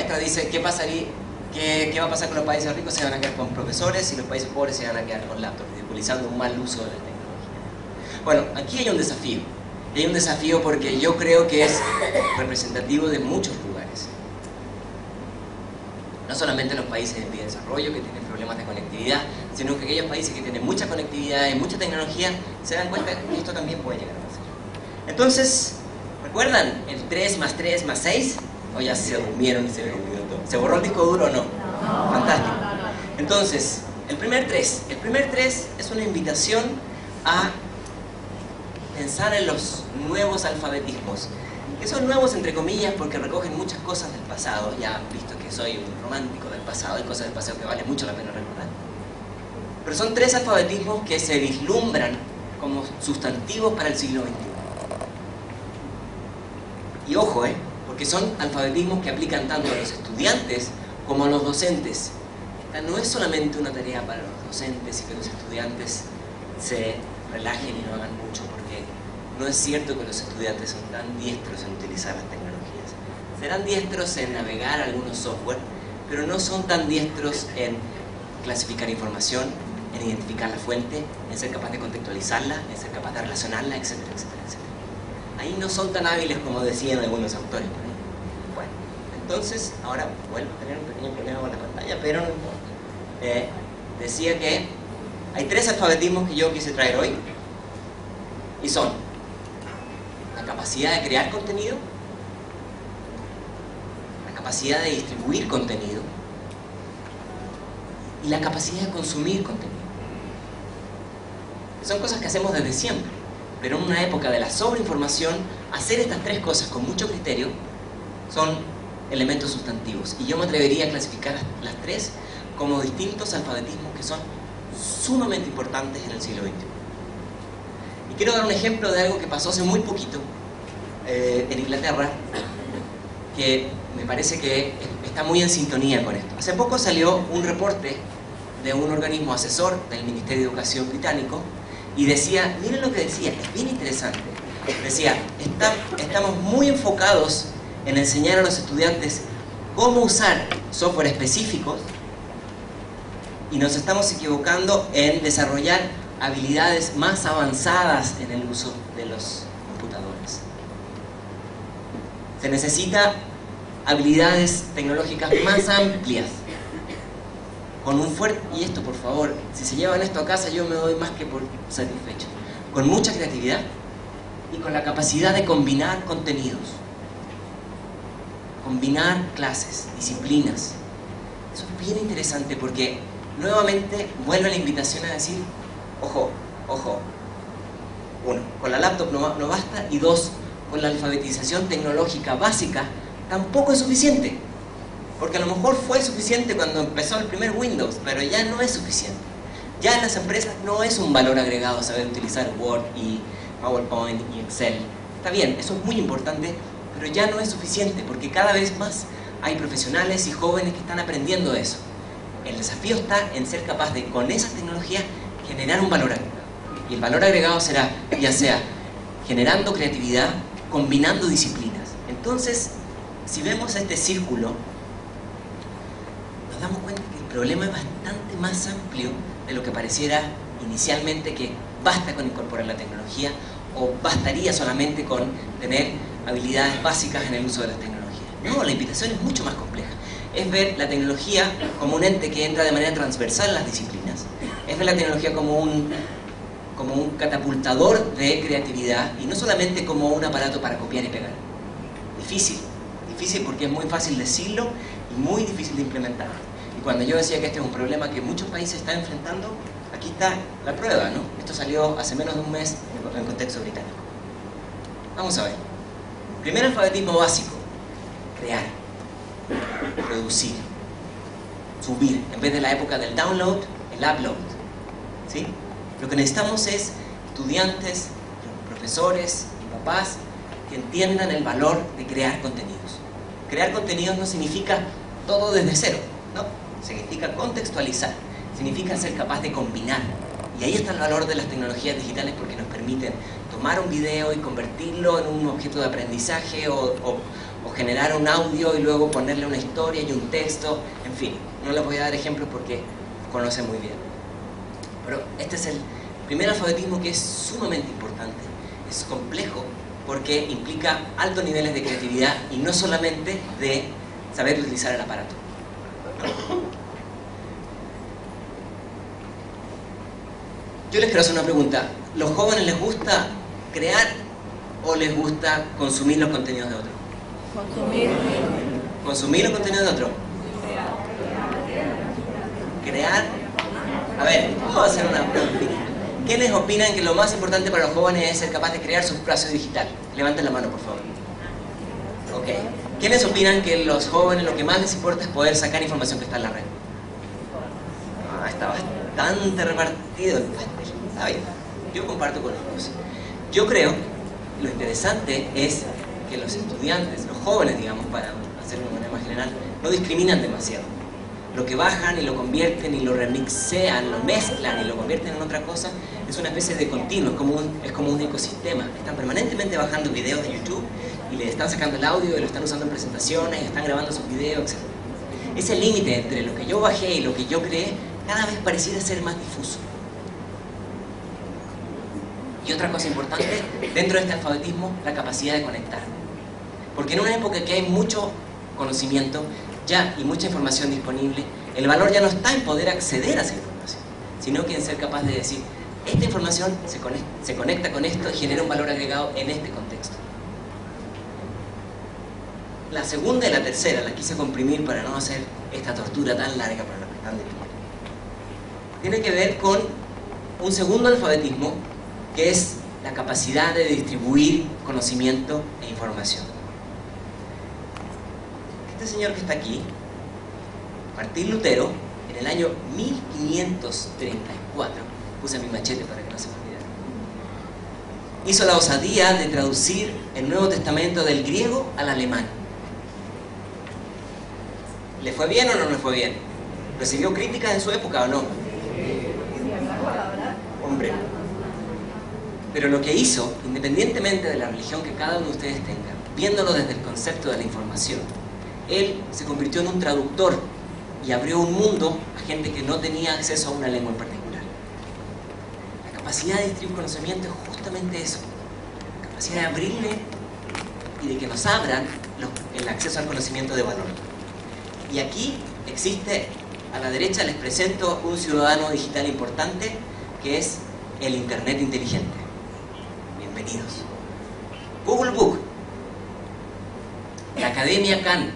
maestra dice, ¿qué va a pasar con los países ricos? Se van a quedar con profesores y los países pobres se van a quedar con laptops, ridiculizando un mal uso de la tecnología. Bueno, aquí hay un desafío. Y hay un desafío porque yo creo que es representativo de muchos lugares. No solamente los países en vía de desarrollo que tienen problemas de conectividad, sino que aquellos países que tienen mucha conectividad y mucha tecnología se dan cuenta que esto también puede llegar a pasar. Entonces, ¿recuerdan el 3 más 3 más 6? ¿O ya se durmieron y se olvidó todo? ¿Se borró el disco duro o no? Fantástico. Entonces, el primer 3 es una invitación a pensar en los nuevos alfabetismos, que son nuevos entre comillas porque recogen muchas cosas del pasado. Ya han visto que soy un romántico del pasado, hay cosas del pasado que vale mucho la pena recordar. Pero son 3 alfabetismos que se vislumbran como sustantivos para el siglo XXI. Y ojo, porque son alfabetismos que aplican tanto a los estudiantes como a los docentes. Esta no es solamente una tarea para los docentes y que los estudiantes se relajen y no hagan mucho, porque no es cierto que los estudiantes son tan diestros en utilizar las tecnologías. Serán diestros en navegar algunos software, pero no son tan diestros en clasificar información, en identificar la fuente, en ser capaz de contextualizarla, en ser capaz de relacionarla, etcétera, etcétera, etcétera. Ahí no son tan hábiles como decían algunos autores. Bueno, entonces, ahora vuelvo a tener un pequeño problema con la pantalla, pero no importa. Decía que hay 3 alfabetismos que yo quise traer hoy, y son la capacidad de crear contenido, la capacidad de distribuir contenido y la capacidad de consumir contenido. Son cosas que hacemos desde siempre, pero en una época de la sobreinformación, hacer estas 3 cosas con mucho criterio son elementos sustantivos. Y yo me atrevería a clasificar las 3 como distintos alfabetismos que son sumamente importantes en el siglo XXI. Y quiero dar un ejemplo de algo que pasó hace muy poquito en Inglaterra, que me parece que está muy en sintonía con esto. Hace poco salió un reporte de un organismo asesor del Ministerio de Educación británico y decía, miren lo que decía, es bien interesante. Decía, estamos muy enfocados en enseñar a los estudiantes cómo usar software específicos y nos estamos equivocando en desarrollar habilidades más avanzadas en el uso de los computadores. Se necesita habilidades tecnológicas más amplias, con un fuerte, y esto por favor, si se llevan esto a casa yo me doy más que por satisfecho, con mucha creatividad y con la capacidad de combinar contenidos, combinar clases, disciplinas. Eso es bien interesante porque nuevamente vuelve la invitación a decir, ojo, ojo, 1, con la laptop no basta, y 2, con la alfabetización tecnológica básica tampoco es suficiente. Porque a lo mejor fue suficiente cuando empezó el primer Windows, pero ya no es suficiente. Ya en las empresas no es un valor agregado saber utilizar Word y PowerPoint y Excel. Está bien, eso es muy importante, pero ya no es suficiente porque cada vez más hay profesionales y jóvenes que están aprendiendo eso. El desafío está en ser capaz de, con esas tecnologías, generar un valor agregado. Y el valor agregado será, ya sea generando creatividad, combinando disciplinas. Entonces, si vemos este círculo, nos damos cuenta que el problema es bastante más amplio de lo que pareciera inicialmente, que basta con incorporar la tecnología o bastaría solamente con tener habilidades básicas en el uso de las tecnologías. No, la invitación es mucho más compleja. Es ver la tecnología como un ente que entra de manera transversal en las disciplinas. Es ver la tecnología como un catapultador de creatividad y no solamente como un aparato para copiar y pegar. Difícil porque es muy fácil decirlo y muy difícil de implementar. Y cuando yo decía que este es un problema que muchos países están enfrentando, aquí está la prueba, ¿no? Esto salió hace menos de un mes en el contexto británico. Vamos a ver. Primer alfabetismo básico: crear, producir, subir. En vez de la época del download, el upload. ¿Sí? Lo que necesitamos es estudiantes, profesores y papás que entiendan el valor de crear contenidos. Crear contenidos no significa todo desde cero, ¿no? Significa contextualizar, significa ser capaz de combinar. Y ahí está el valor de las tecnologías digitales, porque nos permiten tomar un video y convertirlo en un objeto de aprendizaje o generar un audio y luego ponerle una historia y un texto, en fin, no les voy a dar ejemplos porque conocen muy bien. Pero este es el primer alfabetismo que es sumamente importante, es complejo porque implica altos niveles de creatividad y no solamente de saber utilizar el aparato. Yo les quiero hacer una pregunta. ¿Los jóvenes les gusta crear o les gusta consumir los contenidos de otros? Consumir. ¿Consumir los contenidos de otros? ¿Crear? A ver, vamos a hacer una pregunta. ¿Quiénes opinan que lo más importante para los jóvenes es ser capaz de crear su espacio digital? Levanten la mano, por favor. Ok. ¿Quiénes opinan que los jóvenes lo que más les importa es poder sacar información que está en la red? Ah, está bastante repartido el pastel. Está bien. Yo comparto con los dos. Yo creo, lo interesante es que los estudiantes, los jóvenes, digamos, para hacerlo de manera más general, no discriminan demasiado. Lo que bajan y lo convierten y lo remixean, lo mezclan y lo convierten en otra cosa, es una especie de continuo, es como un ecosistema. Están permanentemente bajando videos de YouTube y le están sacando el audio y lo están usando en presentaciones, y están grabando sus videos, etc. Ese límite entre lo que yo bajé y lo que yo creé cada vez pareciera ser más difuso. Y otra cosa importante, dentro de este alfabetismo, la capacidad de conectar. Porque en una época que hay mucho conocimiento ya y mucha información disponible, el valor ya no está en poder acceder a esa información, sino que en ser capaz de decir, esta información se conecta con esto y genera un valor agregado en este contexto. La segunda y la tercera las quise comprimir para no hacer esta tortura tan larga para los que están de pie. Tiene que ver con un segundo alfabetismo, que es la capacidad de distribuir conocimiento e información. Este señor que está aquí, Martín Lutero, en el año 1534, puse mi machete para que no se me olvide, hizo la osadía de traducir el Nuevo Testamento del griego al alemán. ¿Le fue bien o no le fue bien? ¿Recibió críticas en su época o no? Hombre. Pero lo que hizo, independientemente de la religión que cada uno de ustedes tenga, viéndolo desde el concepto de la información, él se convirtió en un traductor y abrió un mundo a gente que no tenía acceso a una lengua en particular. La capacidad de distribuir conocimiento es justamente eso, la capacidad de abrirle y de que nos abran el acceso al conocimiento de valor. Y aquí existe, a la derecha les presento un ciudadano digital importante que es el Internet inteligente. Bienvenidos. Google Book, la Academia Khan,